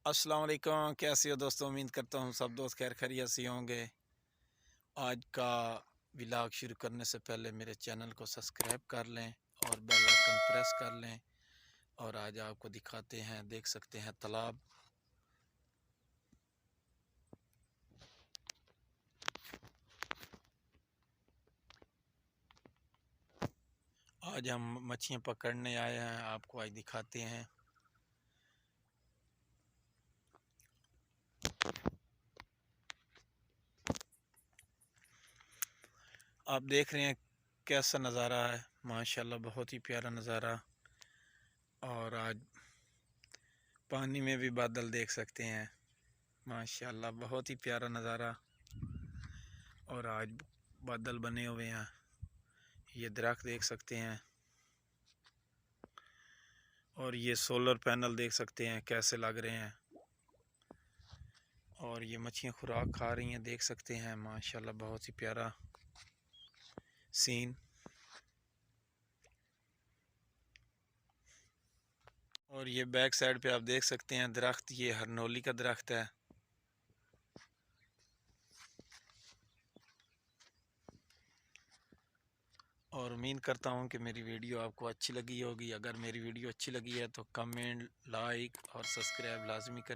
अस्सलाम वालेकुम, कैसे हो दोस्तों। उम्मीद करता हूँ सब दोस्त खैर खैरियत से होंगे। आज का व्लॉग शुरू करने से पहले मेरे चैनल को सब्सक्राइब कर लें और बेल आइकन प्रेस कर लें। और आज आपको दिखाते हैं, देख सकते हैं तालाब। आज हम मछलियाँ पकड़ने आए हैं, आपको आज दिखाते हैं। आप देख रहे हैं कैसा नज़ारा है, माशाल्लाह बहुत ही प्यारा नज़ारा। और आज पानी में भी बादल देख सकते हैं, माशाल्लाह बहुत ही प्यारा नज़ारा। और आज बादल बने हुए हैं, ये दरख्त देख सकते हैं। और ये सोलर पैनल देख सकते हैं कैसे लग रहे हैं। और ये मच्छियाँ खुराक खा रही हैं, देख सकते हैं माशाल्लाह बहुत ही प्यारा सीन। और ये बैक साइड पे आप देख सकते हैं दरख्त, ये हरनोली का दरख्त है। और उम्मीद करता हूँ कि मेरी वीडियो आपको अच्छी लगी होगी। अगर मेरी वीडियो अच्छी लगी है तो कमेंट, लाइक और सब्सक्राइब लाजमी करें।